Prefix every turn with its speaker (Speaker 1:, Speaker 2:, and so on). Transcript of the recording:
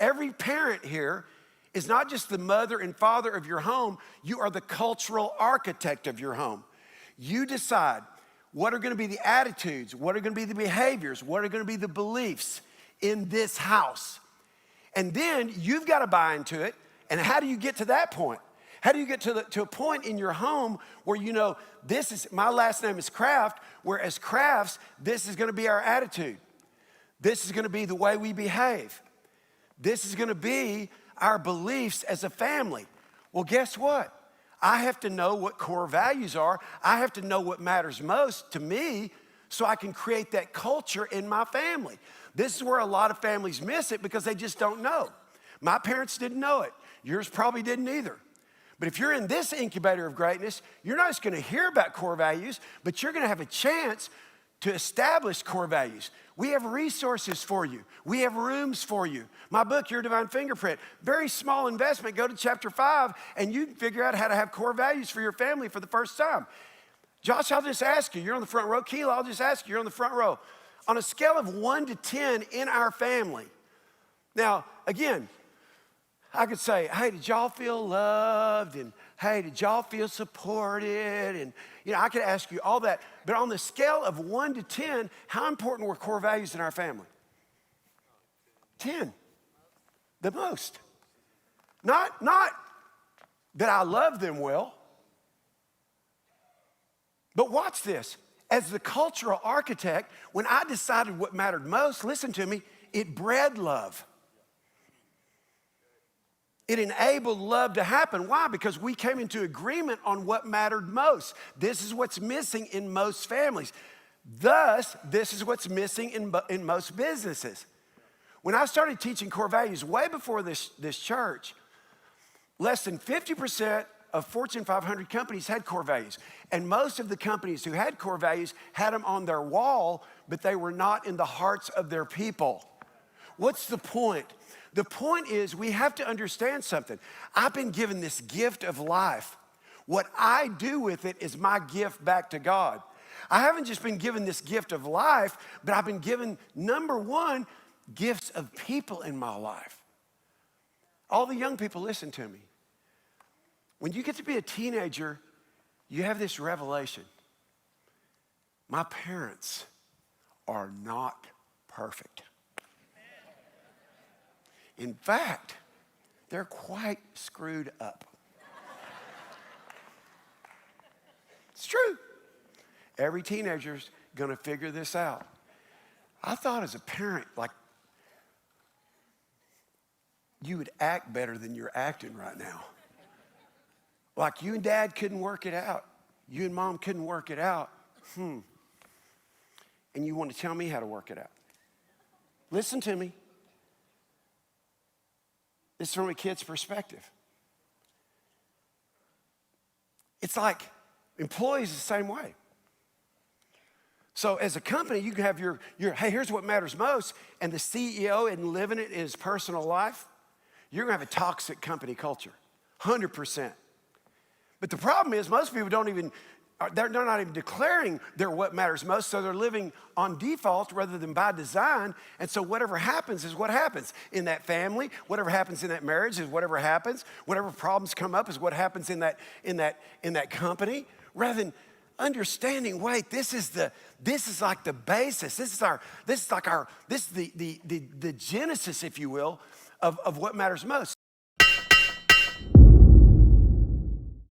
Speaker 1: Every parent here is not just the mother and father of your home, you are the cultural architect of your home. You decide what are gonna be the attitudes, what are gonna be the behaviors, what are gonna be the beliefs in this house. And then you've gotta buy into it. And how do you get to that point? How do you get to a point in your home where you know, my last name is Kraft, where as Crafts, this is gonna be our attitude. This is gonna be the way we behave. This is gonna be our beliefs as a family. Well, guess what? I have to know what core values are. I have to know what matters most to me so I can create that culture in my family. This is where a lot of families miss it because they just don't know. My parents didn't know it. Yours probably didn't either. But if you're in this incubator of greatness, you're not just gonna hear about core values, but you're gonna have a chance to establish core values. We have resources for you. We have rooms for you. My book, Your Divine Fingerprint, very small investment. Go to chapter 5 and you can figure out how to have core values for your family for the first time. Josh, I'll just ask you, you're on the front row. Keela, I'll just ask you, you're on the front row. On a scale of 1 to 10 in our family. Now, again, I could say, hey, did y'all feel loved? And hey, did y'all feel supported? And I could ask you all that. But on the scale of 1 to 10, how important were core values in our family? 10, the most. Not that I love them well, but watch this. As the cultural architect, when I decided what mattered most, listen to me, it bred love. It enabled love to happen. Why? Because we came into agreement on what mattered most. This is what's missing in most families. Thus, this is what's missing in most businesses. When I started teaching core values way before this church, less than 50% of Fortune 500 companies had core values. And most of the companies who had core values had them on their wall, but they were not in the hearts of their people. What's the point? The point is we have to understand something. I've been given this gift of life. What I do with it is my gift back to God. I haven't just been given this gift of life, but I've been given, number one, gifts of people in my life. All the young people, listen to me. When you get to be a teenager, you have this revelation. My parents are not perfect. In fact, they're quite screwed up. It's true. Every teenager's gonna figure this out. I thought as a parent, like, you would act better than you're acting right now. Like you and dad couldn't work it out. You and mom couldn't work it out. And you want to tell me how to work it out. Listen to me. This is from a kid's perspective. It's like employees the same way. So as a company, you can have your hey, here's what matters most, and the CEO isn't living it in his personal life, you're gonna have a toxic company culture, 100%. But the problem is most people they're not even declaring what matters most, so they're living on default rather than by design. And so whatever happens is what happens in that family. Whatever happens in that marriage is whatever happens. Whatever problems come up is what happens in that company. Rather than understanding, wait, this is like the basis. This is the genesis, if you will, of what matters most.